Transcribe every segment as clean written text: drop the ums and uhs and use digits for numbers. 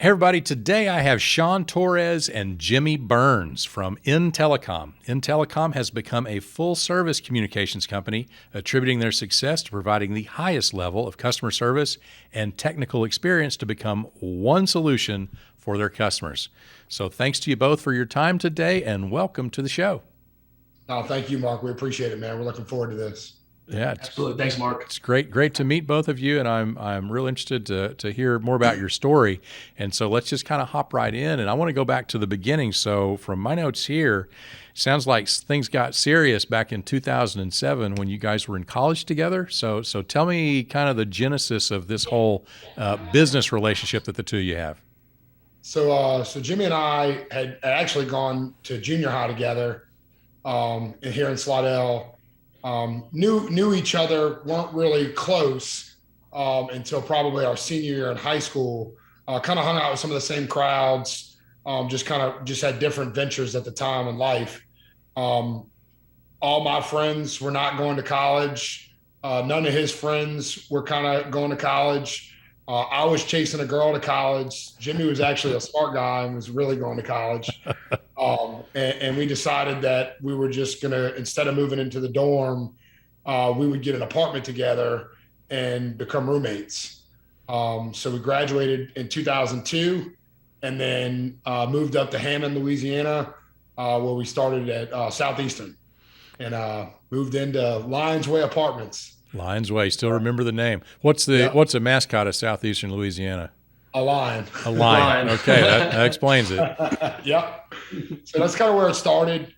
Hey everybody, today I have Shawn Torres and Jimmy Burns from In-Telecom. In-Telecom has become a full-service communications company, attributing their success to providing the highest level of customer service and technical experience to become one solution for their customers. So thanks to you both for your time today, and welcome to the show. Oh, thank you, Mark. We appreciate it, man. We're looking forward to this. Yeah, Absolutely. Thanks, Mark. It's great to meet both of you, and I'm real interested to hear more about your story. And so let's just kind of hop right in. And I want to go back to the beginning. So from my notes here, sounds like things got serious back in 2007 when you guys were in college together. So tell me kind of the genesis of this whole business relationship that the two of you have. So Jimmy and I had actually gone to junior high together here in Slidell. Knew each other, weren't really close until probably our senior year in high school. Kind of hung out with some of the same crowds, just had different ventures at the time in life. All my friends were not going to college. None of his friends were kind of going to college. I was chasing a girl to college. Jimmy was actually a smart guy and was really going to college. And we decided that we were just going to, instead of moving into the dorm, we would get an apartment together and become roommates. So we graduated in 2002 and then moved up to Hammond, Louisiana, where we started at Southeastern and moved into Lions Way Apartments. Lions Way, still remember the name. What's the mascot of Southeastern Louisiana? A lion. A lion. Okay, that explains it. Yep. So that's kind of where it started.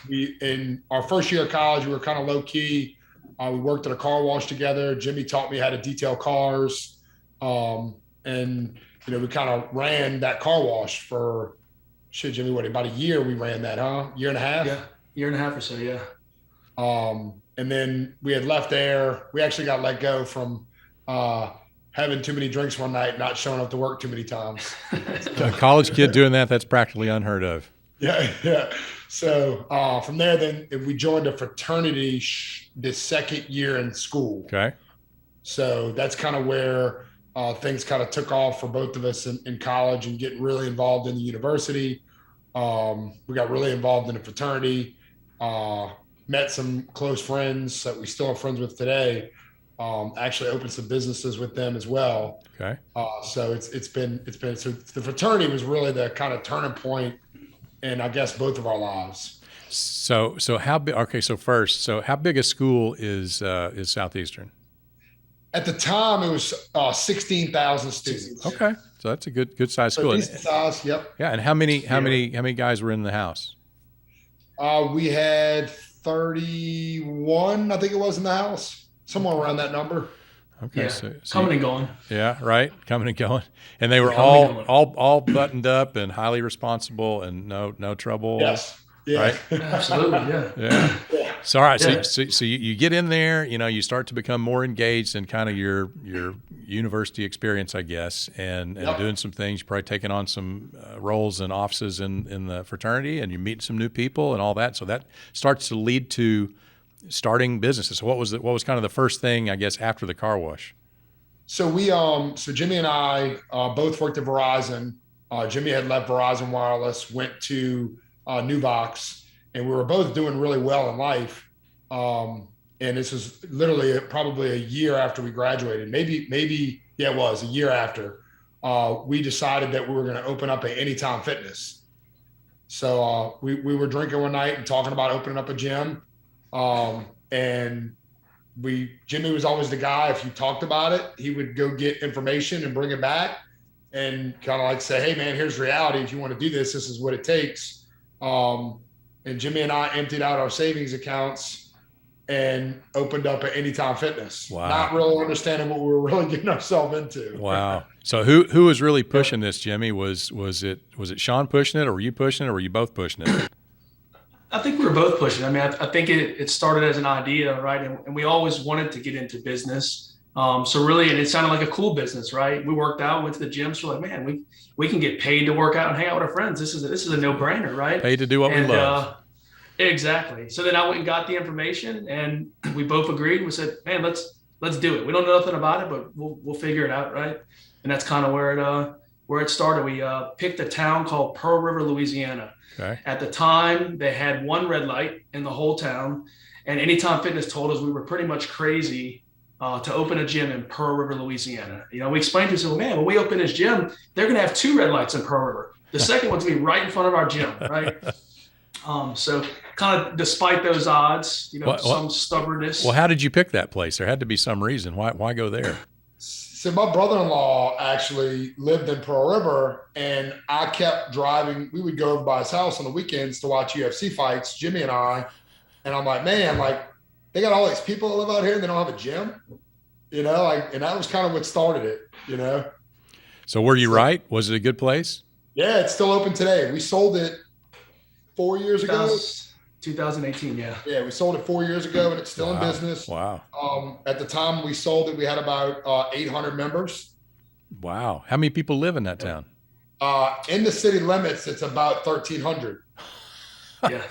We in our first year of college, we were kind of low key. We worked at a car wash together. Jimmy taught me how to detail cars, and we kind of ran that car wash for Jimmy, about a year? We ran that, huh? Year and a half. Yeah, year and a half or so. Yeah. And then we had left there. We actually got let go from having too many drinks one night, not showing up to work too many times. A college kid doing that's practically unheard of. Yeah. So from there, then we joined a fraternity the second year in school. Okay. So that's kind of where things kind of took off for both of us in college and getting really involved in the university. We got really involved in the fraternity. Met some close friends that we still are friends with today. Actually opened some businesses with them as well. Okay. So it's been so the fraternity was really the kind of turning point in, I guess, both of our lives. So how big? Okay, so first, how big a school is Southeastern? At the time, it was 16,000 students. Okay, so that's a good size school. Decent size. Yep. Yeah, and how many guys were in the house? We had 31, I think it was, in the house, somewhere around that number. Okay, Yeah. so Coming and going. Yeah, right, coming and going, and they were all buttoned up and highly responsible and no trouble. Yes. Yeah. Right. Absolutely. Yeah. Yeah. So all right, Yeah. so you get in there, you start to become more engaged in kind of your university experience, I guess, and Yep. doing some things. You're probably taking on some roles and offices in the fraternity, and you meet some new people and all that. So that starts to lead to starting businesses. So what was kind of the first thing, I guess, after the car wash? So so Jimmy and I both worked at Verizon. Jimmy had left Verizon Wireless, went to Nuvox, and we were both doing really well in life. And this was literally probably a year after we graduated. Maybe it was a year after. We decided that we were going to open up an Anytime Fitness. So we were drinking one night and talking about opening up a gym. And Jimmy was always the guy, if you talked about it, he would go get information and bring it back and kind of like say, hey man, here's reality. If you want to do this, this is what it takes. And Jimmy and I emptied out our savings accounts and opened up an Anytime Fitness. Wow. Not really understanding what we were really getting ourselves into. Wow. So who was really pushing this, Jimmy? Was it Shawn pushing it, or were you pushing it, or were you both pushing it? I think we were both pushing. I mean, I think it started as an idea, right? And we always wanted to get into business. So really, and it sounded like a cool business, right? We worked out, went to the gym. So we're like, man, we can get paid to work out and hang out with our friends. This is a no-brainer, right? Paid to do what we love. Exactly. So then I went and got the information, and we both agreed. We said, man, let's do it. We don't know nothing about it, but we'll figure it out, right? And that's kind of where where it started. We picked a town called Pearl River, Louisiana. Okay. At the time, they had one red light in the whole town, and Anytime Fitness told us we were pretty much crazy to open a gym in Pearl River, Louisiana. We explained to them, man, when we open this gym, they're going to have two red lights in Pearl River. The second one's going to be right in front of our gym, right? So kind of despite those odds, some stubbornness. Well, how did you pick that place? There had to be some reason. Why go there? So my brother-in-law actually lived in Pearl River, and I kept driving. We would go over by his house on the weekends to watch UFC fights, Jimmy and I. And I'm like, man, they got all these people that live out here and they don't have a gym, and that was kind of what started it. So were you right? Was it a good place? Yeah, it's still open today. We sold it 4 years ago. 2018, yeah. Yeah, we sold it 4 years ago, and it's still in business. Wow. At the time we sold it, we had about 800 members. Wow. How many people live in that town? In the city limits, it's about 1,300. Yeah.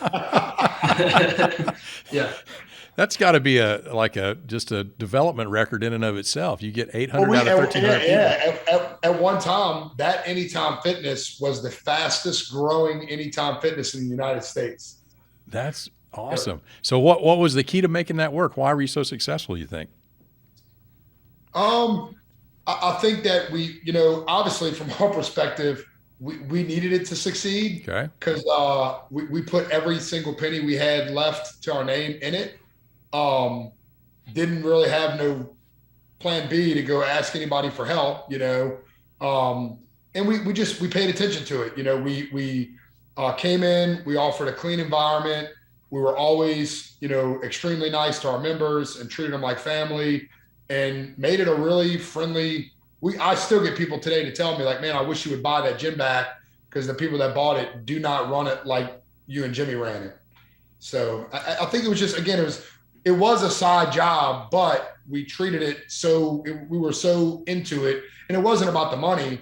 Yeah. That's got to be just a development record in and of itself. You get 800 out of 1,300 people. Yeah. At one time, that Anytime Fitness was the fastest growing Anytime Fitness in the United States. That's awesome. So what was the key to making that work? Why were you so successful, you think? I think that we, obviously from our perspective, we needed it to succeed. Okay. Because we put every single penny we had left to our name in it. Didn't really have no plan B to go ask anybody for help, and we paid attention to it. We came in, we offered a clean environment. We were always, extremely nice to our members and treated them like family, and made it a really friendly. I still get people today to tell me like, man, I wish you would buy that gym back, because the people that bought it do not run it like you and Jimmy ran it. So I think it was just, again, it was a side job, but we treated it we were so into it, and it wasn't about the money.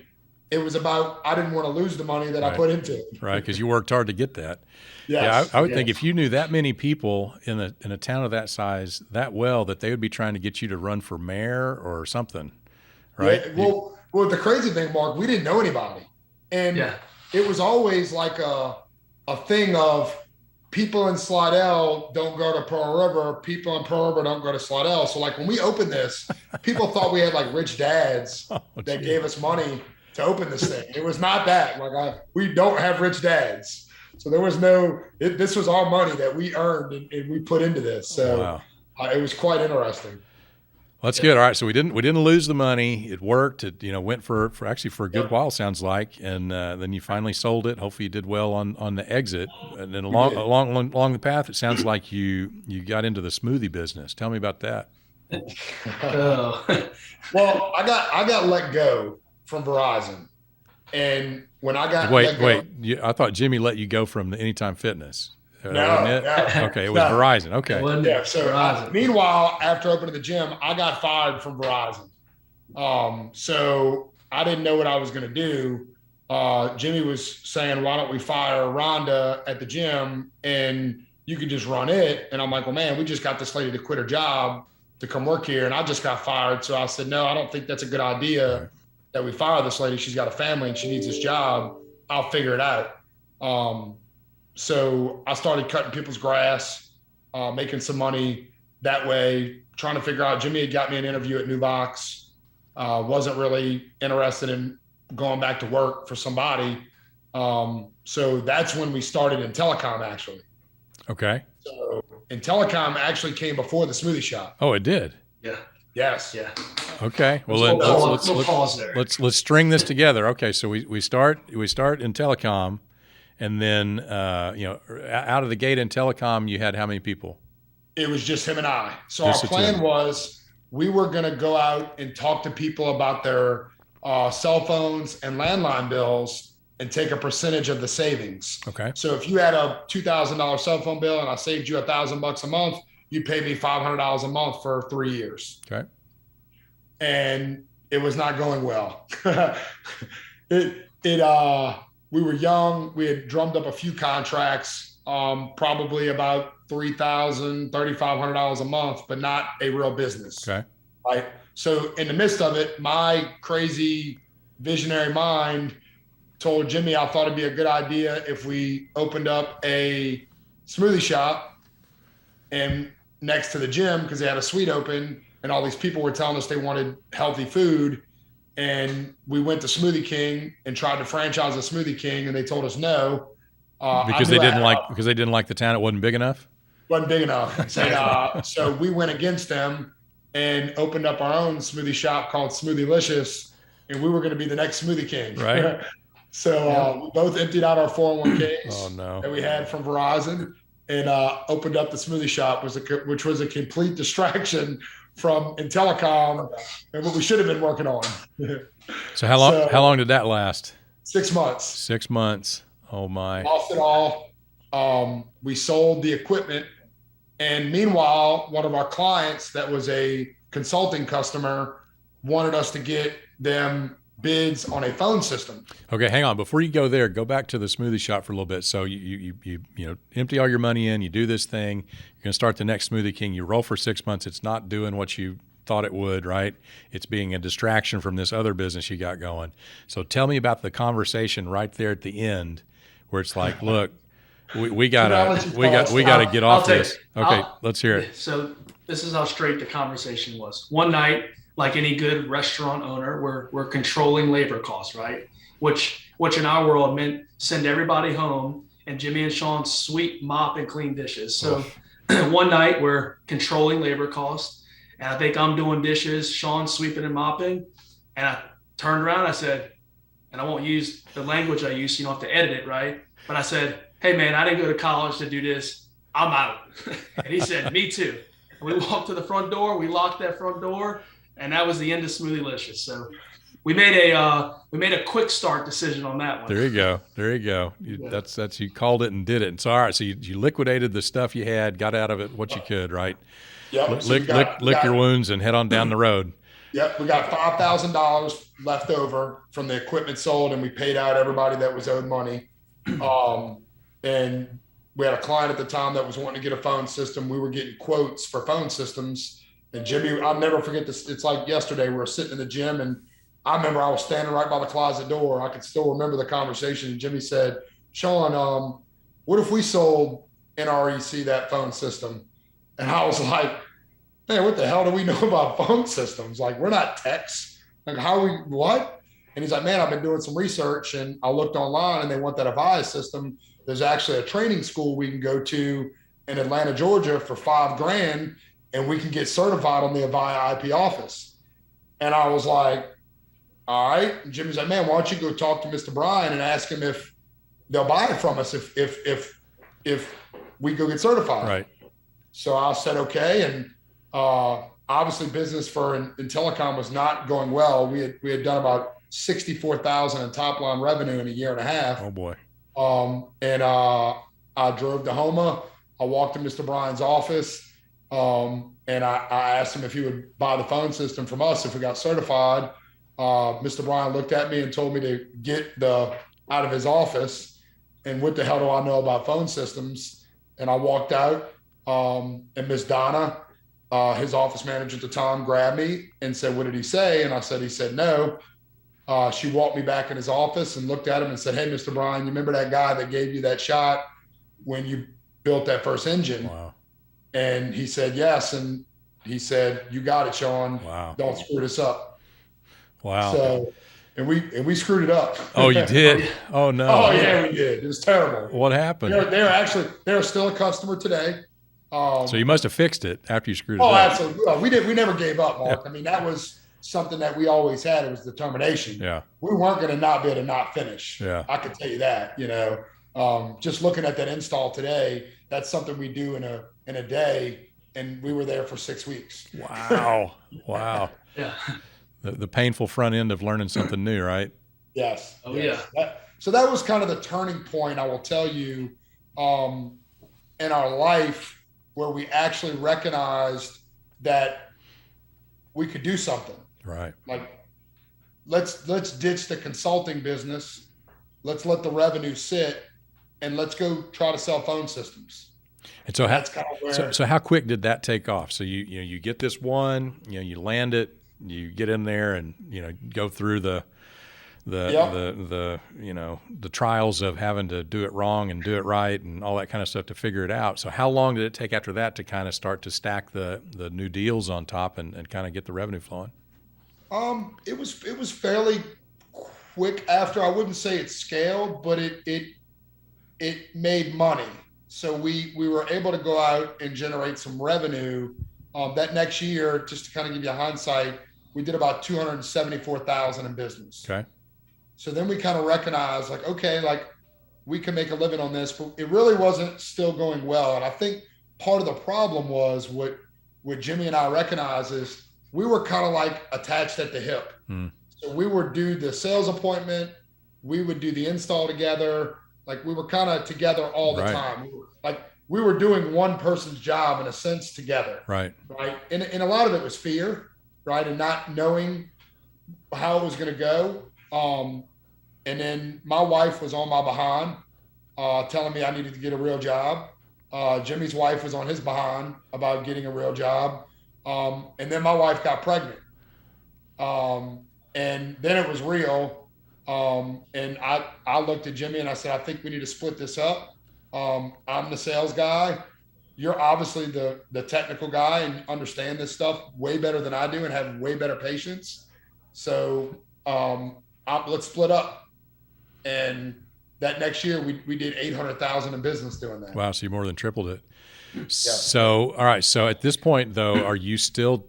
It was about, I didn't want to lose the money that I put into it. Right, because you worked hard to get that. Yes, yeah, I would think if you knew that many people in a town of that size that well, that they would be trying to get you to run for mayor or something, right? Yeah, well, the crazy thing, Mark, we didn't know anybody. And it was always like a thing of people in Slidell don't go to Pearl River, people in Pearl River don't go to Slidell. So like when we opened this, people thought we had like rich dads that gave us money to open this thing. It was not that. We don't have rich dads. So there was this was our money that we earned and we put into this. So it was quite interesting. Well, that's good. All right. So we didn't lose the money. It worked. It, went for a good while, sounds like. And then you finally sold it. Hopefully you did well on the exit. And then along the path, it sounds like you got into the smoothie business. Tell me about that. Well, I got let go from Verizon. And when I got I thought Jimmy let you go from the Anytime Fitness. No. Okay, it was Verizon. Okay. Yeah. So meanwhile, after opening the gym, I got fired from Verizon. So I didn't know what I was going to do. Jimmy was saying, "Why don't we fire Rhonda at the gym and you could just run it?" And I'm like, "Well, man, we just got this lady to quit her job to come work here, and I just got fired." So I said, "No, I don't think that's a good idea that we fire this lady. She's got a family and she needs this job. I'll figure it out." So I started cutting people's grass, making some money that way, trying to figure out. Jimmy had got me an interview at Nubox. Wasn't really interested in going back to work for somebody. So that's when we started In-Telecom, actually. Okay. So In-Telecom actually came before the smoothie shop. Oh, it did? Yeah. Yes. Yeah. Okay. Well, let's string this together. Okay. So we start In-Telecom. And then, out of the gate In-Telecom, you had how many people? It was just him and I. So our plan was we were going to go out and talk to people about their cell phones and landline bills and take a percentage of the savings. Okay. So if you had a $2,000 cell phone bill and I saved you $1,000 a month, you pay me $500 a month for 3 years. Okay. And it was not going well. We were young. We had drummed up a few contracts, probably about $3,000, $3,500 a month, but not a real business. Okay. Right. So in the midst of it, my crazy visionary mind told Jimmy I thought it'd be a good idea if we opened up a smoothie shop and next to the gym, because they had a suite open and all these people were telling us they wanted healthy food. And we went to Smoothie King and tried to franchise a Smoothie King, and they told us no. Because they didn't like the town. It wasn't big enough. Wasn't big enough. And, so we went against them and opened up our own smoothie shop called Smoothielicious, and we were going to be the next Smoothie King. Right. So we both emptied out our 401ks that we had from Verizon and opened up the smoothie shop, which was a complete distraction from In-Telecom and what we should have been working on. So how long did that last? 6 months. 6 months. Oh my. Lost it all. We sold the equipment. And meanwhile, one of our clients that was a consulting customer wanted us to get them bids on a phone system. Okay, hang on. Before you go there, go back to the smoothie shop for a little bit. So you empty all your money in, you do this thing, you're going to start the next Smoothie King, you roll for 6 months, it's not doing what you thought it would, right? It's being a distraction from this other business you got going. So tell me about the conversation right there at the end where it's like, look, we gotta get off this. Okay, let's hear it. So this is how straight the conversation was. One night, like any good restaurant owner, we're controlling labor costs, right? Which in our world meant send everybody home and Jimmy and Shawn sweep, mop, and clean dishes. So one night we're controlling labor costs, and I think I'm doing dishes, Shawn sweeping and mopping, and I turned around, I said, and I won't use the language I use so you don't have to edit it, right? But I said, hey man, I didn't go to college to do this. I'm out. And he said, me too. And we walked to the front door, we locked that front door, and that was the end of Smoothielicious. So we made a quick start decision on that one. There you go. That's you called it and did it. And so all right, so you liquidated the stuff you had, got out of it what you could, right? Yep. Lick your wounds and head on down the road. Yep. We got $5,000 left over from the equipment sold, and we paid out everybody that was owed money. And we had a client at the time that was wanting to get a phone system. We were getting quotes for phone systems. And Jimmy, I'll never forget this. It's like yesterday, we were sitting in the gym, and I remember I was standing right by the closet door. I could still remember the conversation. And Jimmy said, Shawn, what if we sold NREC that phone system? And I was like, man, what the hell do we know about phone systems? Like, we're not techs. Like, what? And he's like, man, I've been doing some research, and I looked online, and they want that Avaya system. There's actually a training school we can go to in Atlanta, Georgia for $5,000, and we can get certified on the Avaya IP office. And I was like, all right. And Jimmy's like, man, why don't you go talk to Mr. Brian and ask him if they'll buy it from us if we go get certified. Right. So I said, okay. And obviously business for In-Telecom was not going well. We had done about $64,000 in top line revenue in a year and a half. Oh boy. And I drove to Homa. I walked to Mr. Brian's office. And I asked him if he would buy the phone system from us if we got certified. Mr. Brian looked at me and told me to get out of his office. And what the hell do I know about phone systems? And I walked out, and Miss Donna, his office manager at the time, grabbed me and said, what did he say? And I said, he said, no. She walked me back in his office and looked at him and said, hey, Mr. Brian, you remember that guy that gave you that shot when you built that first engine? Wow. And he said, yes. And he said, you got it, Shawn. Wow. Don't screw this up. Wow. So, and we screwed it up. Oh, you did? Oh, no. Oh, yeah, we did. It was terrible. What happened? They're still a customer today. So you must have fixed it after you screwed it up. Oh, absolutely. We never gave up, Mark. Yeah. I mean, that was something that we always had. It was determination. Yeah. We weren't going to not be able to not finish. Yeah. I can tell you that, just looking at that install today, that's something we do in a day, and we were there for 6 weeks. Wow. Wow. Yeah. The painful front end of learning something new, right? Yes. Oh, yes. yeah. So that was kind of the turning point, I will tell you, in our life where we actually recognized that we could do something. Right. Like, let's ditch the consulting business. Let's let the revenue sit, and let's go try to sell phone systems. And so that's kind of where. So how quick did that take off? So you get this one, you land it, you get in there, and go through the Yep. the trials of having to do it wrong and do it right and all that kind of stuff to figure it out. So how long did it take after that to kind of start to stack the new deals on top and kind of get the revenue flowing? It was fairly quick after. I wouldn't say it scaled, but it made money. So we were able to go out and generate some revenue. That next year, just to kind of give you a hindsight, we did about $274,000 in business. Okay. So then we kind of recognized, like, okay, like we can make a living on this, but it really wasn't still going well. And I think part of the problem was what Jimmy and I recognized is we were kind of like attached at the hip. So we would do the sales appointment, we would do the install together. Like we were kind of together all the time. We were doing one person's job in a sense together. Right. And a lot of it was fear, right? And not knowing how it was going to go. And then my wife was on my behind, telling me I needed to get a real job. Jimmy's wife was on his behind about getting a real job. And then my wife got pregnant. And then it was real. And I looked at Jimmy and I said, I think we need to split this up. I'm the sales guy. You're obviously the technical guy and understand this stuff way better than I do and have way better patience. So let's split up. And that next year we did $800,000 in business doing that. Wow. So you more than tripled it. Yeah. So, all right. So at this point though, are you still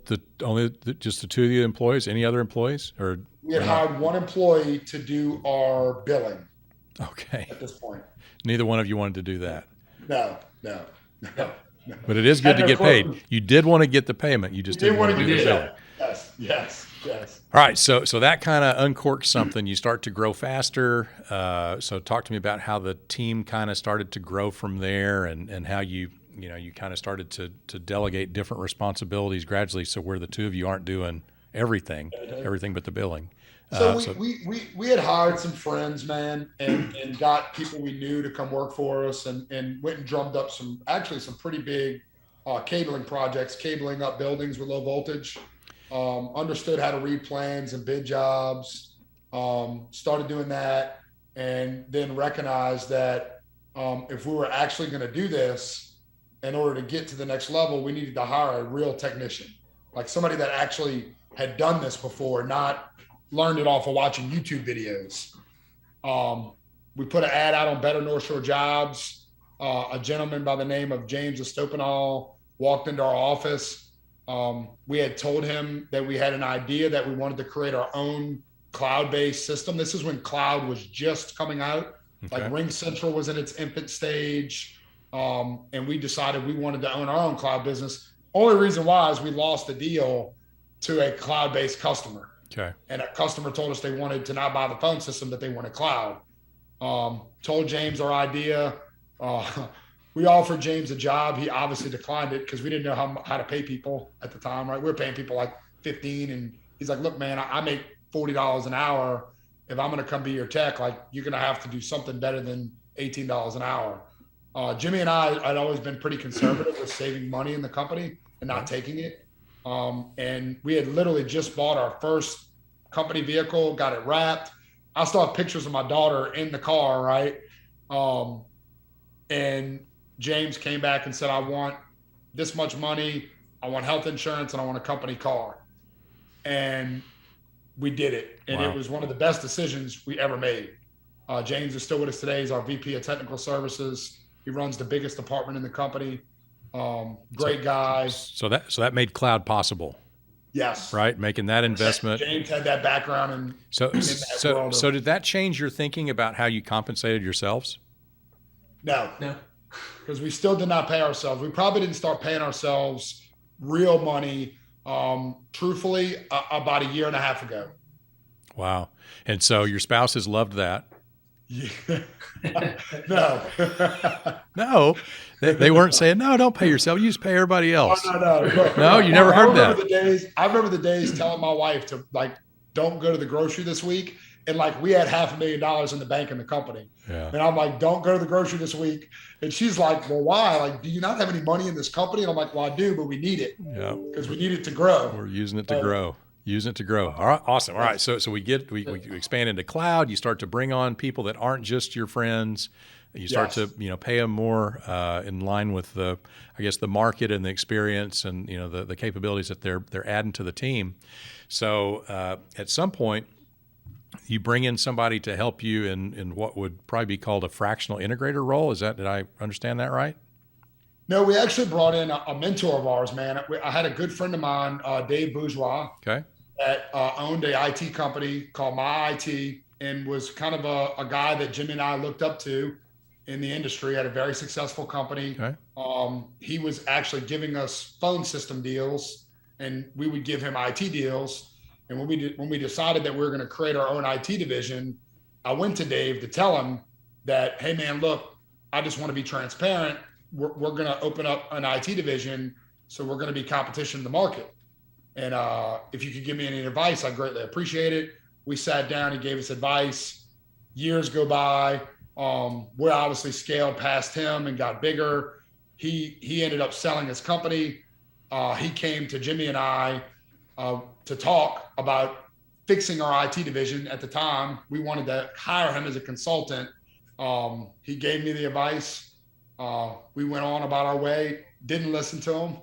just the two of you employees? Any other employees or? We had hired one employee to do our billing. Okay. At this point. Neither one of you wanted to do that. No. But it is good to get paid. You did want to get the payment. You just didn't want to do the billing. Yes. All right. So that kind of uncorks something. You start to grow faster. So talk to me about how the team kind of started to grow from there and how you kind of started to delegate different responsibilities gradually. So where the two of you aren't doing everything but the billing. So we had hired some friends, man, and got people we knew to come work for us and went and drummed up some pretty big cabling projects, cabling up buildings with low voltage, understood how to read plans and bid jobs, started doing that, and then recognized that if we were actually going to do this, in order to get to the next level, we needed to hire a real technician, like somebody that actually had done this before, not learned it off of watching YouTube videos. We put an ad out on Better North Shore Jobs. A gentleman by the name of James Estopanol walked into our office. We had told him that we had an idea that we wanted to create our own cloud-based system. This is when cloud was just coming out. Okay. Like Ring Central was in its infant stage. And we decided we wanted to own our own cloud business. Only reason why is we lost the deal to a cloud-based customer. Okay. And a customer told us they wanted to not buy the phone system, but they wanted cloud. Told James our idea. We offered James a job. He obviously declined it because we didn't know how to pay people at the time, right? We were paying people like $15, and he's like, look, man, I make $40 an hour. If I'm going to come be your tech, like you're going to have to do something better than $18 an hour. Jimmy and I had always been pretty conservative with saving money in the company and not taking it. And we had literally just bought our first company vehicle, got it wrapped. I still have pictures of my daughter in the car, right? And James came back and said, I want this much money, I want health insurance, and I want a company car. And we did it. And It was one of the best decisions we ever made. James is still with us today. He's our VP of Technical Services. He runs the biggest department in the company. Great guy. So that made cloud possible. Yes. Right. Making that investment. James had that background in that world. So did that change your thinking about how you compensated yourselves? No. Because we still did not pay ourselves. We probably didn't start paying ourselves real money, truthfully, about a year and a half ago. Wow. And so your spouses loved that. Yeah. No. No, they weren't saying, no, don't pay yourself. You just pay everybody else. No. No, you never heard that. I remember the days telling my wife to don't go to the grocery this week. And we had $500,000 in the bank in the company. Yeah. And I'm like, don't go to the grocery this week. And she's like, well, why? Do you not have any money in this company? And I'm like, well, I do, but we need it. Yeah. Because we need it to grow. We're using it to grow. Using it to grow. All right, awesome. All right, so we expand into cloud. You start to bring on people that aren't just your friends. You start to pay them more in line with the market and the experience and the capabilities that they're adding to the team. So at some point, you bring in somebody to help you in what would probably be called a fractional integrator role. Did I understand that right? No, we actually brought in a mentor of ours, man. I had a good friend of mine, Dave Bourgeois, okay, that owned a IT company called My IT and was kind of a guy that Jimmy and I looked up to in the industry, had a very successful company. Okay. He was actually giving us phone system deals and we would give him IT deals. And when we decided that we were going to create our own IT division, I went to Dave to tell him that, hey man, look, I just want to be transparent. We're going to open up an IT division. So we're going to be competition in the market. And if you could give me any advice, I greatly appreciate it. We sat down, he gave us advice. Years go by. We obviously scaled past him and got bigger. He ended up selling his company. He came to Jimmy and I to talk about fixing our IT division. At the time, we wanted to hire him as a consultant. He gave me the advice. We went on about our way, didn't listen to him,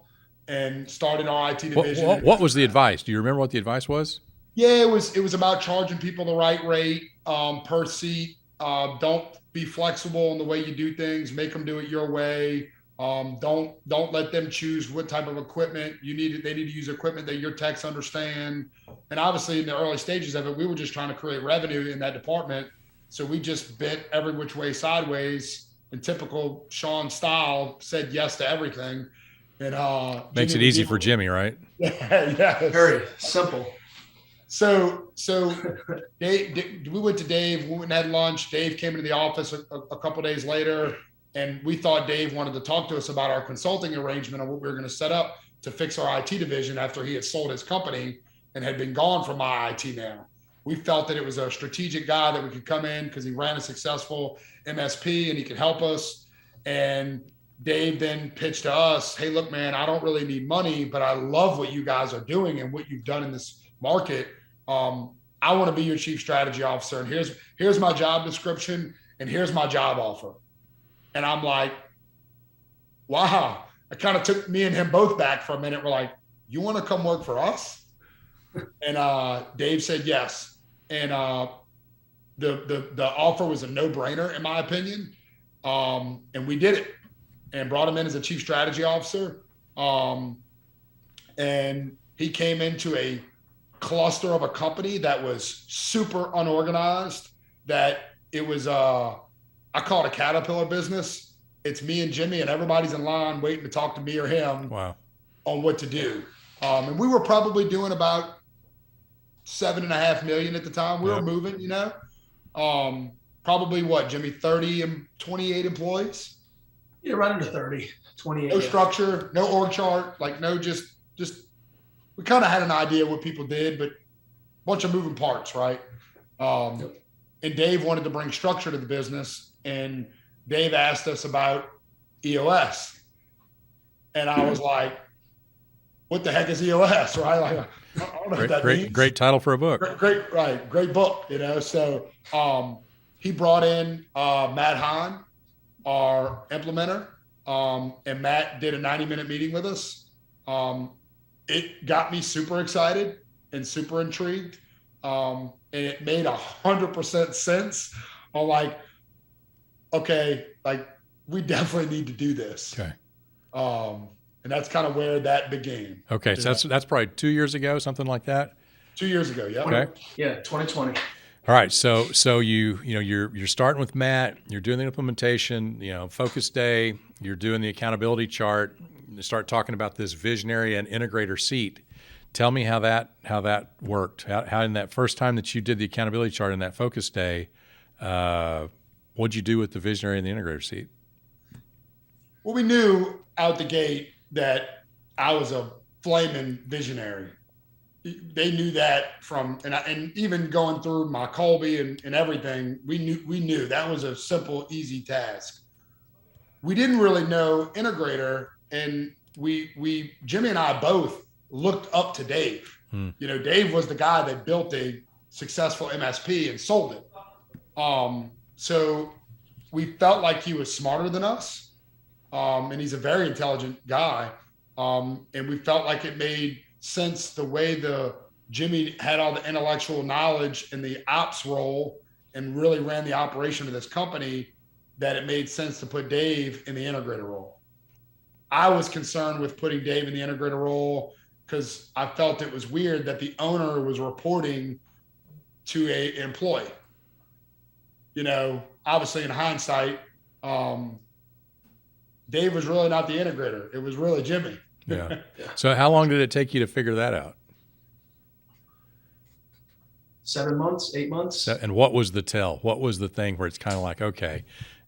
and started our IT division. What was the advice? Do you remember what the advice was? Yeah, it was about charging people the right rate per seat. Don't be flexible in the way you do things. Make them do it your way. Don't let them choose what type of equipment they need to use equipment that your techs understand. And obviously in the early stages of it, we were just trying to create revenue in that department. So we just bent every which way sideways in typical Shawn style, said yes to everything. And makes it easy for Jimmy, right? Yeah. Very simple. So Dave, we went to Dave, we went and had lunch. Dave came into the office a couple of days later, and we thought Dave wanted to talk to us about our consulting arrangement and what we were going to set up to fix our IT division after he had sold his company and had been gone from My IT now. We felt that it was a strategic guy that we could come in because he ran a successful MSP and he could help us. And Dave then pitched to us, hey, look, man, I don't really need money, but I love what you guys are doing and what you've done in this market. I want to be your chief strategy officer. And here's my job description and here's my job offer. And I'm like, wow. It kind of took me and him both back for a minute. We're like, you want to come work for us? And Dave said yes. And the offer was a no-brainer in my opinion. And we did it and brought him in as a chief strategy officer. And he came into a cluster of a company that was super unorganized, that it was I call it a caterpillar business. It's me and Jimmy and everybody's in line waiting to talk to me or him on what to do. And we were probably doing about $7.5 million at the time. We were moving, probably what, Jimmy, 30 and 28 employees? Yeah, right under 30, 28. No structure, no org chart, just we kind of had an idea what people did, but a bunch of moving parts, right? And Dave wanted to bring structure to the business, and Dave asked us about EOS. And I was like, what the heck is EOS, right? Like, I don't know what that means. Great title for a book. Great book, So he brought in Matt Hahn, our implementer, and Matt did a 90-minute meeting with us. It got me super excited and super intrigued. And it made 100% sense. I'm like, okay, we definitely need to do this. Okay. And that's kind of where that began. Okay. So that's probably 2 years ago, something like that. 2 years ago. Yeah. Okay. Yeah. 2020. All right. So you're starting with Matt, you're doing the implementation, focus day, you're doing the accountability chart, you start talking about this visionary and integrator seat. Tell me how that worked. How in that first time that you did the accountability chart in that focus day, what'd you do with the visionary and the integrator seat? Well, we knew out the gate that I was a flaming visionary. They knew that and even going through my Colby and everything, we knew that was a simple, easy task. We didn't really know integrator, and we Jimmy and I both looked up to Dave. Dave was the guy that built a successful MSP and sold it. So we felt like he was smarter than us. And he's a very intelligent guy. And we felt like it made sense the way Jimmy had all the intellectual knowledge in the ops role and really ran the operation of this company, that it made sense to put Dave in the integrator role. I was concerned with putting Dave in the integrator role because I felt it was weird that the owner was reporting to an employee. Obviously in hindsight, Dave was really not the integrator. It was really Jimmy. Yeah. So how long did it take you to figure that out? 7 months, 8 months. And what was the tell? What was the thing where it's kind of like, okay,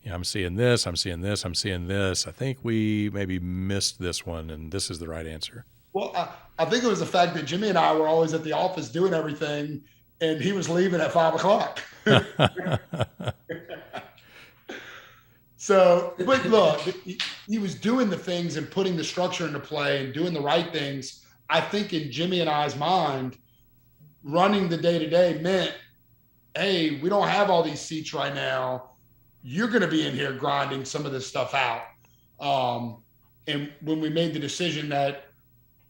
I'm seeing this, I'm seeing this, I'm seeing this. I think we maybe missed this one, and this is the right answer. Well, I think it was the fact that Jimmy and I were always at the office doing everything, and he was leaving at 5 o'clock. So, but look, he was doing the things and putting the structure into play and doing the right things. I think in Jimmy and I's mind, running the day-to-day meant, hey, we don't have all these seats right now. You're going to be in here grinding some of this stuff out. And when we made the decision that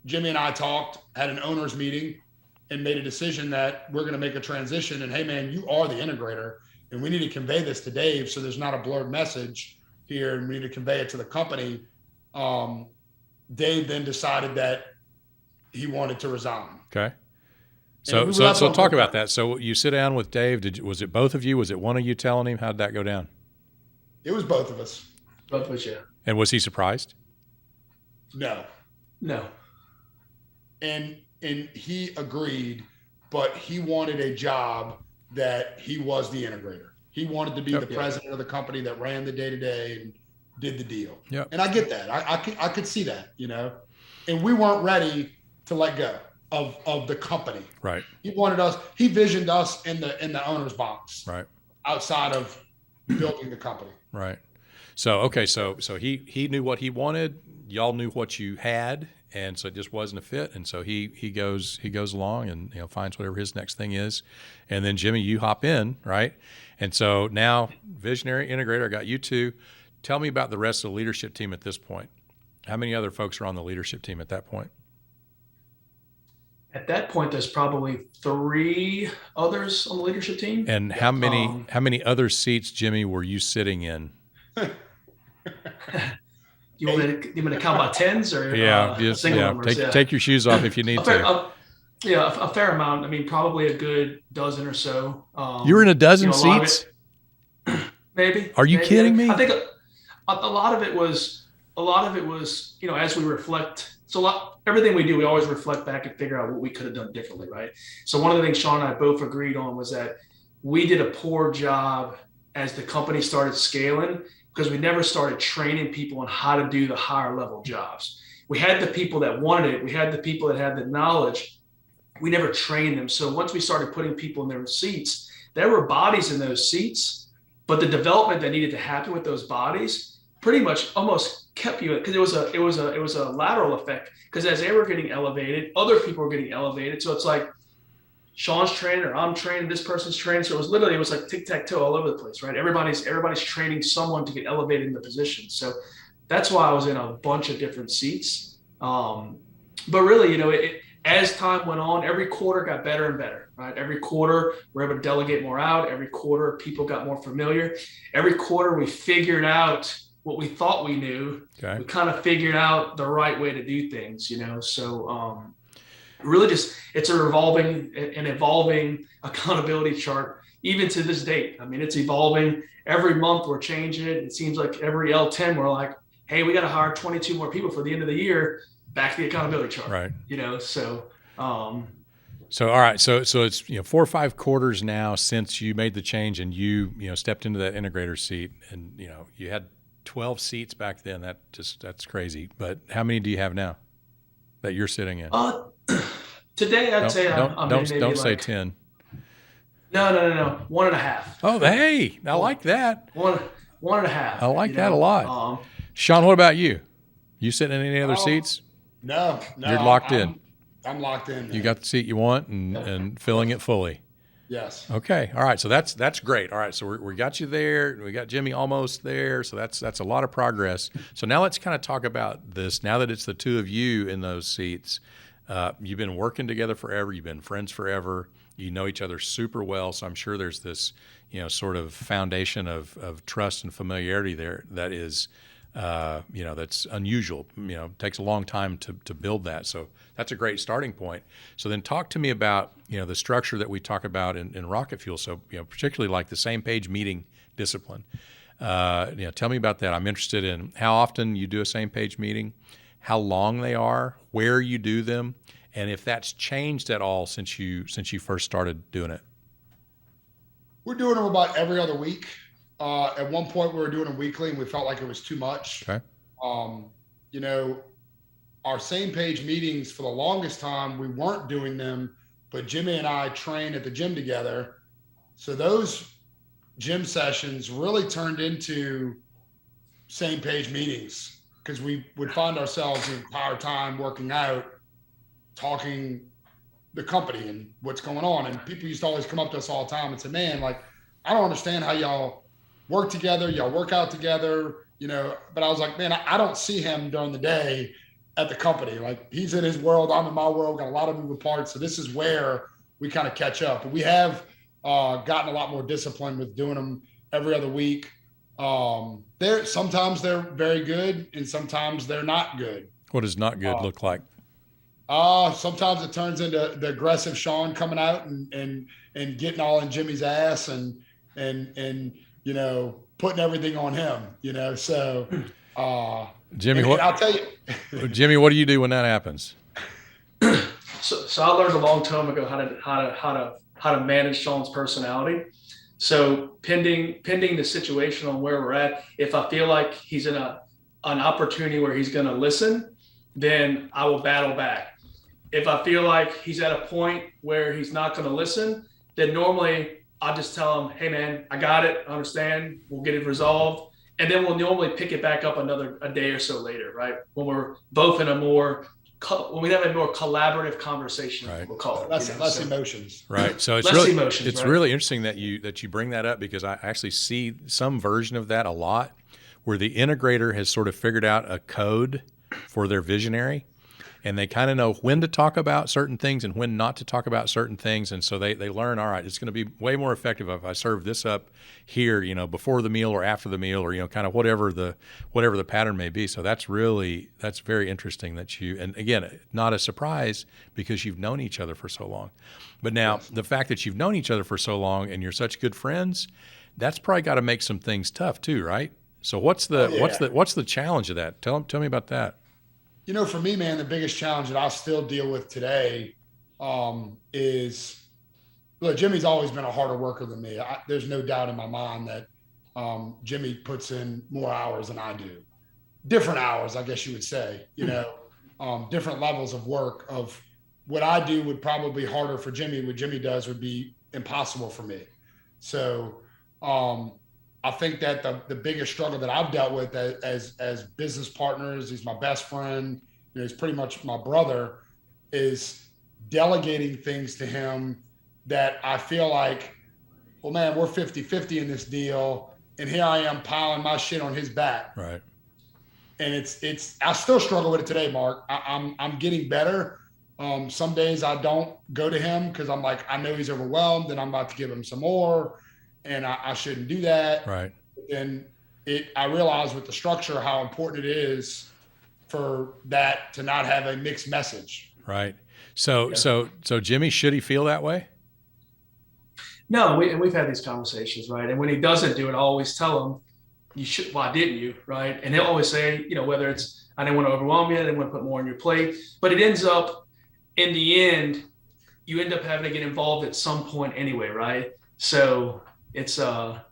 Jimmy and I talked, had an owner's meeting, and made a decision that we're going to make a transition, and hey, man, you are the integrator, and we need to convey this to Dave so there's not a blurred message here, and we need to convey it to the company. Dave then decided that he wanted to resign. Okay. So talk about that. So you sit down with Dave. Was it both of you? Was it one of you telling him? How did that go down? It was both of us. Both of us, yeah. And was he surprised? No. And he agreed, but he wanted a job that he was the integrator. He wanted to be the president of the company that ran the day-to-day and did the deal. Yep. And I get that. I could see that, and we weren't ready to let go of the company. Right. He visioned us in the owner's box. Right. Outside of building the company. Right. So, okay. So he knew what he wanted. Y'all knew what you had. And so it just wasn't a fit. And so he goes along and, finds whatever his next thing is. And then Jimmy, you hop in, right? And so now visionary integrator, I got you two. Tell me about the rest of the leadership team at this point. How many other folks are on the leadership team at that point? At that point, there's probably 3 others on the leadership team. And how many other seats, Jimmy, were you sitting in? You want me to count by tens or single numbers? Take your shoes off if you need to. A fair amount. I mean, probably a good dozen or so. You were in a dozen seats? Maybe. Are you kidding me? I think a lot of it was, as we reflect. So everything we do, we always reflect back and figure out what we could have done differently, right? So one of the things Shawn and I both agreed on was that we did a poor job as the company started scaling because we never started training people on how to do the higher level jobs. We had the people that wanted it. We had the people that had the knowledge. We never trained them. So once we started putting people in their seats, there were bodies in those seats, but the development that needed to happen with those bodies pretty much almost kept you, because it was a lateral effect, because as they were getting elevated, other people were getting elevated. So it's like Shawn's training or I'm training, this person's training. So it was like tic-tac-toe all over the place, right? Everybody's training someone to get elevated in the position. So that's why I was in a bunch of different seats. But really, as time went on, every quarter got better and better, right? Every quarter we're able to delegate more out. Every quarter people got more familiar. Every quarter we figured out what we thought we knew. Okay. We kind of figured out the right way to do things, So really just, it's an evolving accountability chart, even to this date. I mean, it's evolving. Every month we're changing it. It seems like every L10 we're like, hey, we got to hire 22 more people for the end of the year. Back to the accountability chart. Right. So all right. So it's 4 or 5 quarters now since you made the change and you stepped into that integrator seat, and you had 12 seats back then. That's crazy. But how many do you have now that you're sitting in? Today I'd say don't say 10. No. 1.5. Oh, hey, I like that. 1.5. I like that a lot. Shawn, what about you? You sitting in any other seats? No. You're locked in. I'm locked in. Man. You got the seat you want and filling it fully. Yes. Okay. All right. So that's great. All right. So we got you there. We got Jimmy almost there. So that's a lot of progress. So now let's kind of talk about this. Now that it's the two of you in those seats, you've been working together forever. You've been friends forever. You know each other super well. So I'm sure there's this, sort of foundation of trust and familiarity there that is, that's unusual. Takes a long time to build that. So that's a great starting point. So then talk to me about, the structure that we talk about in Rocket Fuel. So, particularly like the same page meeting discipline. Tell me about that. I'm interested in how often you do a same page meeting, how long they are, where you do them, and if that's changed at all since you first started doing it. We're doing them about every other week. At one point we were doing them weekly and we felt like it was too much. Okay. Our same page meetings for the longest time, we weren't doing them, but Jimmy and I train at the gym together. So those gym sessions really turned into same page meetings because we would find ourselves the entire time working out, talking the company and what's going on. And people used to always come up to us all the time and say, man, like, I don't understand how y'all work together, y'all work out together, but I was like, man, I don't see him during the day at the company. Like he's in his world, I'm in my world, got a lot of moving parts. So this is where we kind of catch up. But we have gotten a lot more disciplined with doing them every other week. Sometimes they're very good and sometimes they're not good. What does not good look like? Sometimes it turns into the aggressive Shawn coming out and getting all in Jimmy's ass and putting everything on him, so Jimmy, I'll tell you, Jimmy, what do you do when that happens? So I learned a long time ago how to manage Shawn's personality. So pending the situation on where we're at, if I feel like he's in an opportunity where he's going to listen, then I will battle back. If I feel like he's at a point where he's not going to listen, then normally I'll just tell him, hey man, I got it. I understand. We'll get it resolved. And then we'll normally pick it back up a day or so later, right? When we're both in when we have a more collaborative conversation, right. We'll call it. Less emotions. Right. So it's less really, emotions, it's right? really interesting that you bring that up because I actually see some version of that a lot where the integrator has sort of figured out a code for their visionary. And they kind of know when to talk about certain things and when not to talk about certain things. And so they learn, all right, it's going to be way more effective if I serve this up here, before the meal or after the meal or, kind of whatever the pattern may be. So that's very interesting that and again, not a surprise because you've known each other for so long. But now the fact that you've known each other for so long and you're such good friends, that's probably got to make some things tough too, right? So what's the challenge of that? Tell me about that. For me, man, the biggest challenge that I still deal with today is, look, Jimmy's always been a harder worker than me. There's no doubt in my mind that Jimmy puts in more hours than I do. Different hours, I guess you would say, different levels of work of what I do would probably be harder for Jimmy. What Jimmy does would be impossible for me. So I think that the biggest struggle that I've dealt with as business partners, he's my best friend, he's pretty much my brother, is delegating things to him that I feel like, well, man, we're 50-50 in this deal. And here I am piling my shit on his back. Right. And I still struggle with it today, Mark. I'm getting better. Some days I don't go to him because I'm like, I know he's overwhelmed and I'm about to give him some more. And I shouldn't do that. Right. And I realize with the structure how important it is for that to not have a mixed message. Right. So Jimmy, should he feel that way? No, we've had these conversations, right? And when he doesn't do it, I always tell him, you should, why didn't you? Right. And he'll always say, whether it's, I didn't want to overwhelm you, I didn't want to put more on your plate, but it ends up in the end, you end up having to get involved at some point anyway. Right. So it's like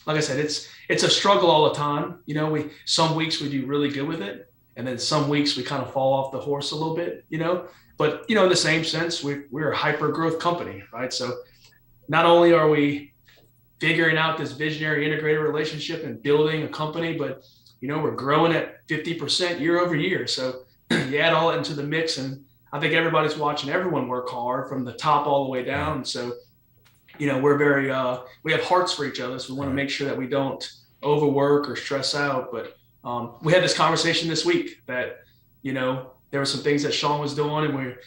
I said, it's a struggle all the time. Some weeks we do really good with it, and then some weeks we kind of fall off the horse a little bit. But in the same sense, we're a hyper growth company, right? So not only are we figuring out this visionary integrator relationship and building a company, but we're growing at 50% year over year. So you add all that into the mix, and I think everybody's watching everyone work hard from the top all the way down. And so, we're very, we have hearts for each other. So we want to make sure that we don't overwork or stress out. But we had this conversation this week that, there were some things that Shawn was doing and we're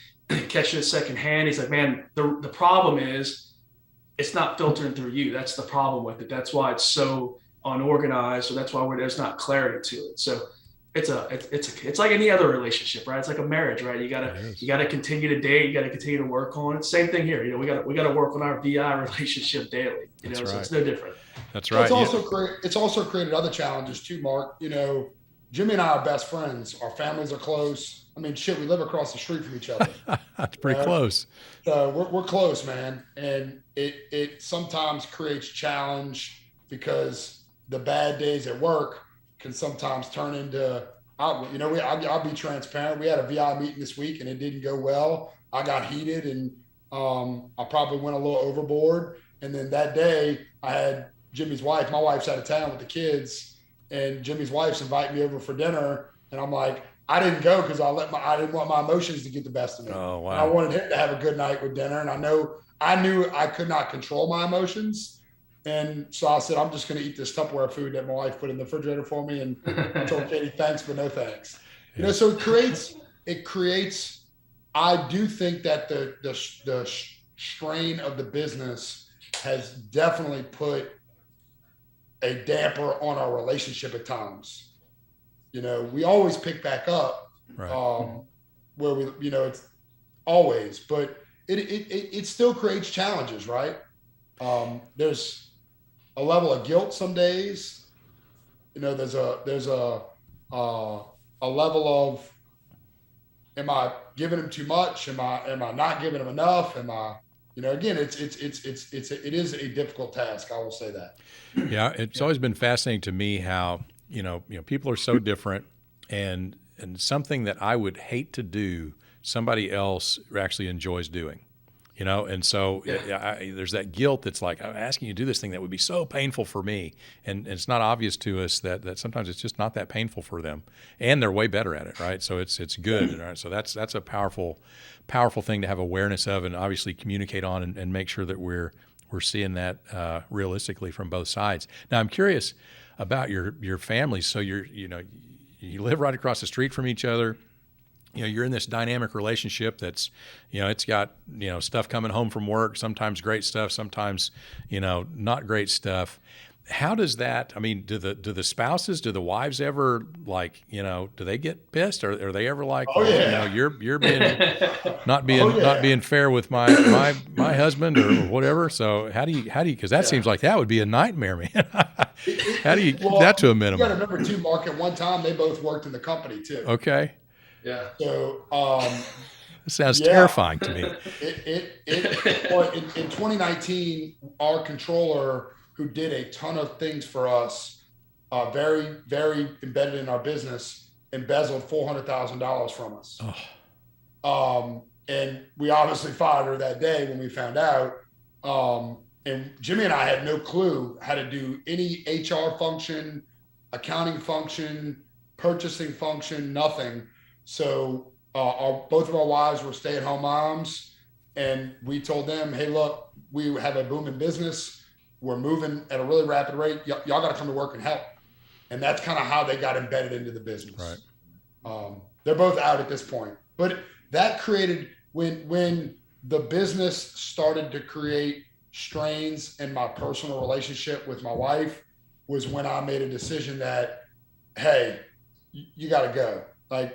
catching it secondhand. He's like, man, the problem is it's not filtering through you. That's the problem with it. That's why it's so unorganized. So that's why there's not clarity to it. So it's like any other relationship, right? It's like a marriage, right? You gotta continue to date. You gotta continue to work on it. Same thing here. We gotta work on our VI relationship daily. So it's no different. That's right. It's also created other challenges too, Mark. Jimmy and I are best friends. Our families are close. I mean, shit, we live across the street from each other. That's pretty close. So we're close, man. And it sometimes creates challenge because the bad days at work can sometimes turn into, I'll be transparent. We had a VI meeting this week and it didn't go well. I got heated and I probably went a little overboard. And then that day I had Jimmy's wife, my wife's out of town with the kids, and Jimmy's wife's invited me over for dinner. And I'm like, I didn't go because I didn't want my emotions to get the best of me. Oh, wow. And I wanted him to have a good night with dinner. And I knew I could not control my emotions. And so I said, I'm just going to eat this Tupperware food that my wife put in the refrigerator for me. And I told Katie, thanks, but no thanks. So it creates, I do think that the strain of the business has definitely put a damper on our relationship at times. We always pick back up, right. Where we, it's always, but it still creates challenges, right? There's a level of guilt some days. There's a level of, am I giving him too much? Am I not giving him enough? Again, it is a difficult task. I will say that. Yeah. It's always been fascinating to me how, people are so different, and something that I would hate to do, somebody else actually enjoys doing. And so there's that guilt that's like, I'm asking you to do this thing that would be so painful for me. And it's not obvious to us that sometimes it's just not that painful for them. And they're way better at it, right? So it's good, right? So that's a powerful thing to have awareness of and obviously communicate on and make sure that we're seeing that realistically from both sides. Now, I'm curious about your family. So you live right across the street from each other. You're in this dynamic relationship that's, it's got, stuff coming home from work, sometimes great stuff, sometimes, not great stuff. How does that, do the spouses, do the wives ever do they get pissed? Or are they ever like, you're being, not being fair with my husband or whatever. So how do you, cause that seems like that would be a nightmare, man. How do you keep that to a minimum? You got to remember too, Mark, at one time they both worked in the company too. Okay. Yeah. So, it sounds terrifying to me. In 2019, our controller, who did a ton of things for us, very, very embedded in our business, embezzled $400,000 from us. Oh. And we obviously fired her that day when we found out. And Jimmy and I had no clue how to do any HR function, accounting function, purchasing function, nothing. So both of our wives were stay-at-home moms, and we told them, hey, look, we have a booming business. We're moving at a really rapid rate. Y'all got to come to work and help. And that's kind of how they got embedded into the business. Right. They're both out at this point. But that created, when the business started to create strains in my personal relationship with my wife, was when I made a decision that, hey, you got to go. I'm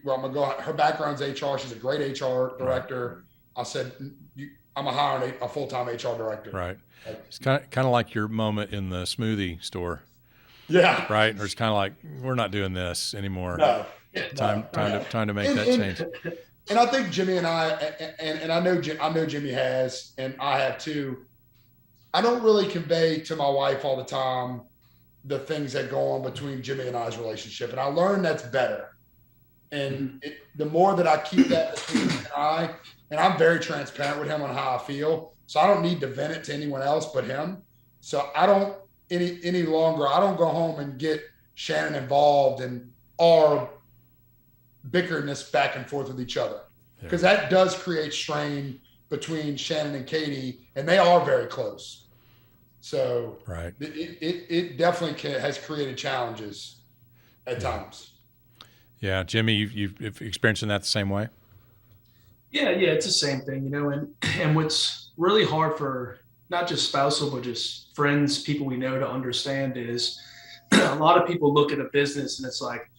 gonna go. Her background's HR. She's a great HR director. Right. I said, I'm gonna hire a full-time HR director. Right. It's kind of like your moment in the smoothie store. Yeah. Right. Or it's kind of like, we're not doing this anymore. No. Time to make that change. And I think Jimmy and I, and I know Jimmy has, and I have too. I don't really convey to my wife all the time the things that go on between Jimmy and I's relationship, and I learned that's better. And the more that I keep that between him and I, and I'm very transparent with him on how I feel, so I don't need to vent it to anyone else but him. So I don't any longer. I don't go home and get Shannon involved in our bickerness back and forth with each other. because that does create strain between Shannon and Katie, and they are very close. So right. It definitely has created challenges at times. Yeah. Jimmy, you've experiencing that the same way? Yeah, it's the same thing, and what's really hard for not just spousal, but just friends, people we know to understand is a lot of people look at a business and it's like,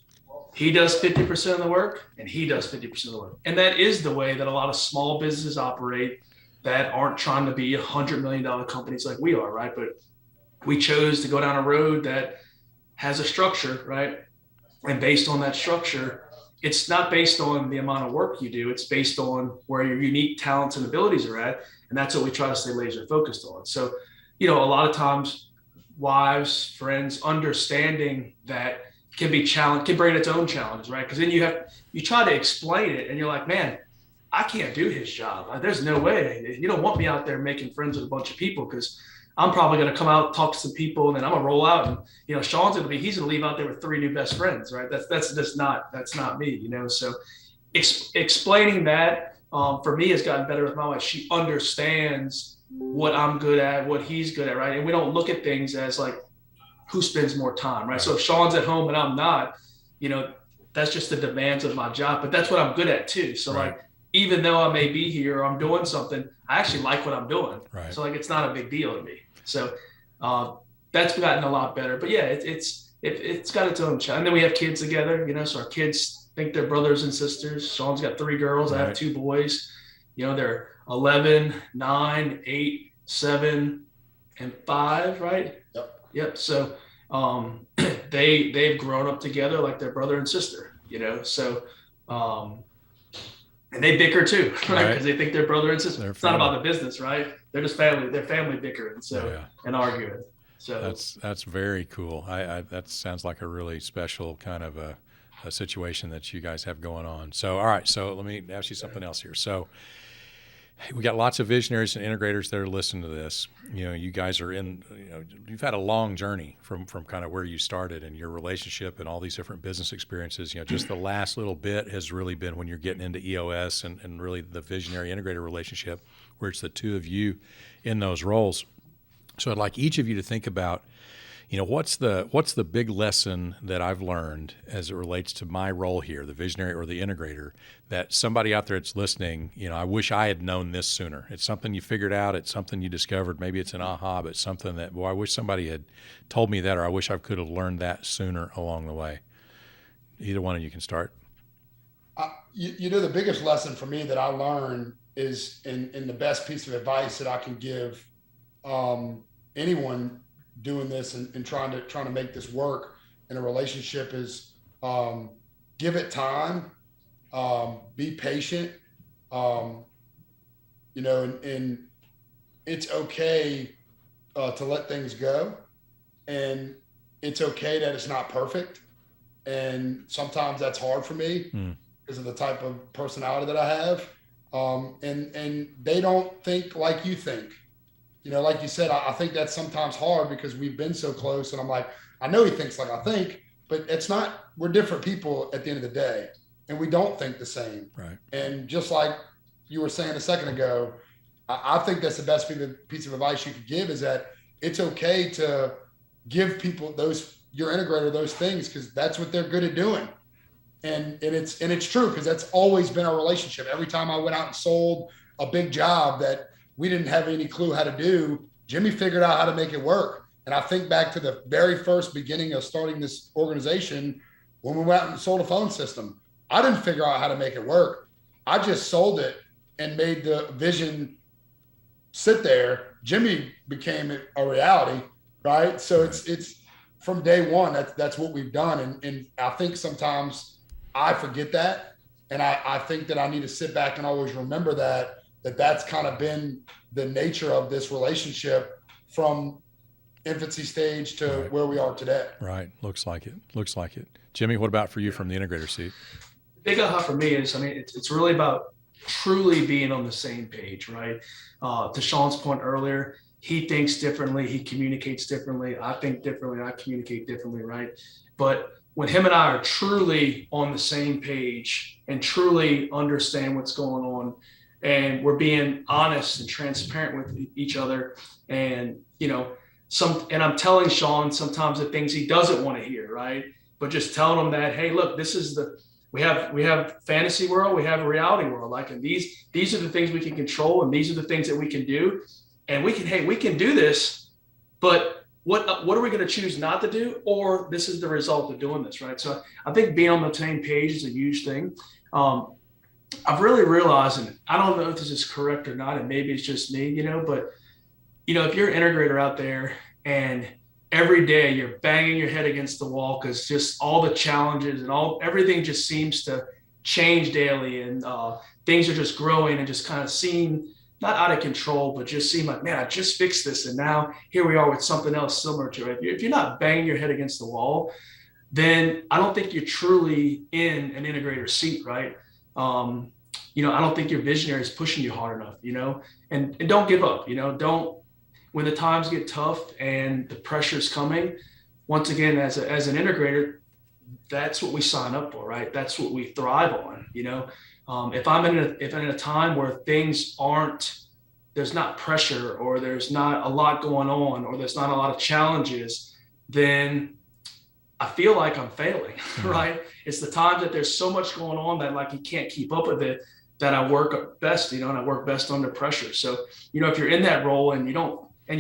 he does 50% of the work and he does 50% of the work. And that is the way that a lot of small businesses operate that aren't trying to be $100 million companies like we are, right? But we chose to go down a road that has a structure, right? And based on that structure, it's not based on the amount of work you do. It's based on where your unique talents and abilities are at. And that's what we try to stay laser focused on. So, a lot of times wives, friends, understanding that can be challenged, can bring its own challenges, right? Because then you try to explain it and you're like, man, I can't do his job. There's no way. You don't want me out there making friends with a bunch of people because I'm probably going to come out, talk to some people, and then I'm going to roll out. And, Shawn's going to he's going to leave out there with 3 new best friends, right? That's not me, So explaining that for me has gotten better with my wife. She understands what I'm good at, what he's good at, right? And we don't look at things as like, who spends more time, right? So if Shawn's at home and I'm not, that's just the demands of my job, but that's what I'm good at too. So like, even though I may be here or I'm doing something, I actually like what I'm doing. Right. So like, it's not a big deal to me. So that's gotten a lot better, but yeah, it's got its own challenge. And then we have kids together, so our kids think they're brothers and sisters. Shawn's got 3 girls. I have 2 boys, they're 11, 9, 8, 7, and 5, right? Yep. So they've grown up together like they're brother and sister, So and they bicker too, right? Because they think they're brother and sister. It's not about the business, right? They're just family. They're family bickering, and arguing. So that's very cool. That sounds like a really special kind of a situation that you guys have going on. So all right, so let me ask you something else here. So we got lots of visionaries and integrators that are listening to this. You guys are you've had a long journey from kind of where you started and your relationship and all these different business experiences. Just the last little bit has really been when you're getting into EOS and really the visionary integrator relationship, where it's the 2 of you in those roles. So I'd like each of you to think about, what's the big lesson that I've learned as it relates to my role here, the visionary or the integrator, that somebody out there that's listening, I wish I had known this sooner. It's something you figured out. It's something you discovered. Maybe it's an aha, but something that, I wish somebody had told me that, or I wish I could have learned that sooner along the way. Either one of you can start. The biggest lesson for me that I learned is in the best piece of advice that I can give anyone doing this and trying to make this work in a relationship is give it time, be patient, and it's okay to let things go, and it's okay that it's not perfect, and sometimes that's hard for me because of the type of personality that I have, and they don't think like you think. Like you said, I think that's sometimes hard because we've been so close, and I'm like, I know he thinks like I think, but it's not, we're different people at the end of the day, and we don't think the same. Right. And just like you were saying a second ago, I think that's the best piece of advice you could give, is that it's okay to give people your integrator those things, because that's what they're good at doing. And it's true, because that's always been our relationship. Every time I went out and sold a big job that we didn't have any clue how to do, Jimmy figured out how to make it work. And I think back to the very first beginning of starting this organization, when we went out and sold a phone system, I didn't figure out how to make it work. I just sold it and made the vision sit there. Jimmy became a reality, right? So it's from day one, that's what we've done. And I think sometimes I forget that. And I think that I need to sit back and always remember that's kind of been the nature of this relationship from infancy stage to where we are today. Right. Looks like it. Jimmy, what about for you from the integrator seat? Big aha for me is, it's really about truly being on the same page, right? To Shawn's point earlier, he thinks differently, he communicates differently. I think differently, I communicate differently, right? But when him and I are truly on the same page and truly understand what's going on, and we're being honest and transparent with each other, and and I'm telling Shawn sometimes the things he doesn't want to hear, right? But just telling him that, hey, look, this is we have fantasy world, we have a reality world, like, and these are the things we can control, and these are the things that we can do, and we can do this, but what are we going to choose not to do? Or this is the result of doing this, right? So I think being on the same page is a huge thing. I've really realized, and I don't know if this is correct or not, and maybe it's just me, but if you're an integrator out there and every day you're banging your head against the wall because just all the challenges and everything just seems to change daily, and things are just growing and just kind of seem not out of control, but just seem like, man, I just fixed this, and now here we are with something else similar to it. If you're not banging your head against the wall, then I don't think you're truly in an integrator seat, right? I don't think your visionary is pushing you hard enough, and don't give up, when the times get tough and the pressure's coming, once again, as an integrator, that's what we sign up for, right? That's what we thrive on, if I'm in a time where there's not pressure, or there's not a lot going on, or there's not a lot of challenges, then I feel like I'm failing, right? It's the time that there's so much going on that, like, you can't keep up with it, that I work best, and I work best under pressure. So, if you're in that role and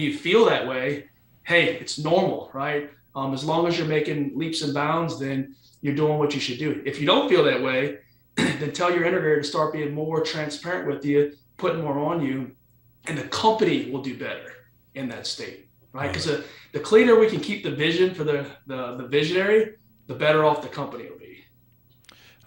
you feel that way, hey, it's normal, right? As long as you're making leaps and bounds, then you're doing what you should do. If you don't feel that way, then tell your integrator to start being more transparent with you, putting more on you, and the company will do better in that state, right? Because the cleaner we can keep the vision for the visionary, the better off the company will be.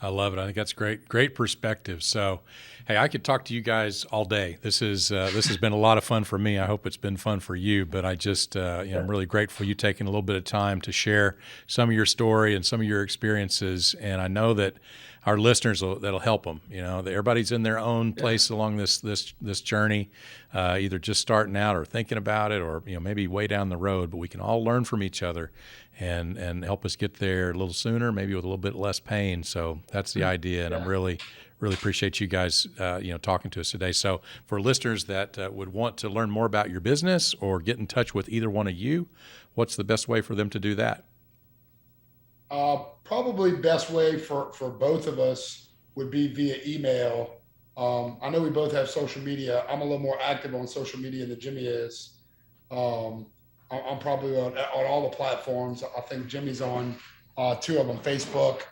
I love it. I think that's great perspective. So, hey, I could talk to you guys all day. This has been a lot of fun for me. I hope it's been fun for you. But I just, I'm really grateful you taking a little bit of time to share some of your story and some of your experiences. And I know that our listeners that'll help them. Everybody's in their own place along this journey, either just starting out or thinking about it, or maybe way down the road. But we can all learn from each other and help us get there a little sooner, maybe with a little bit less pain. So that's the idea, and I'm really appreciate you guys talking to us today. So for listeners that would want to learn more about your business or get in touch with either one of you, what's the best way for them to do that? Probably best way for both of us would be via email. I know we both have social media. I'm a little more active on social media than Jimmy is. I'm probably on all the platforms. I think Jimmy's on 2 of them, Facebook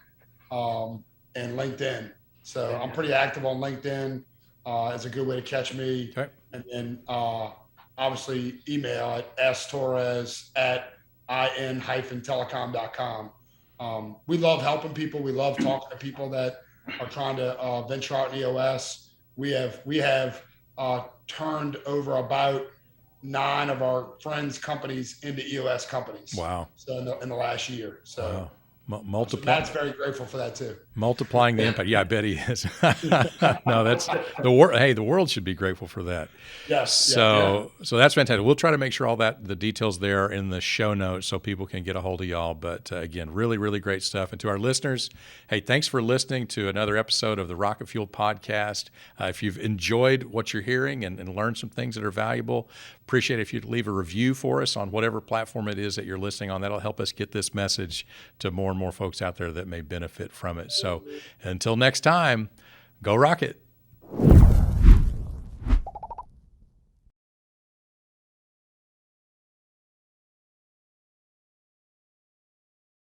and LinkedIn. So I'm pretty active on LinkedIn. It's a good way to catch me. Okay. And then obviously email at storres@in-telecom.com. We love helping people. We love talking to people that are trying to venture out in EOS. We have turned over about 9 of our friends' companies into EOS companies. Wow! So in the last year, so. Wow. So Matt's very grateful for that too. Multiplying the impact. Yeah, I bet he is. No, that's the world. Hey, the world should be grateful for that. Yes. So that's fantastic. We'll try to make sure all the details there are in the show notes so people can get a hold of y'all. But again, really, really great stuff. And to our listeners, hey, thanks for listening to another episode of the Rocket Fuel Podcast. If you've enjoyed what you're hearing and learned some things that are valuable, appreciate it if you'd leave a review for us on whatever platform it is that you're listening on. That'll help us get this message to more and more folks out there that may benefit from it. So until next time, go Rocket.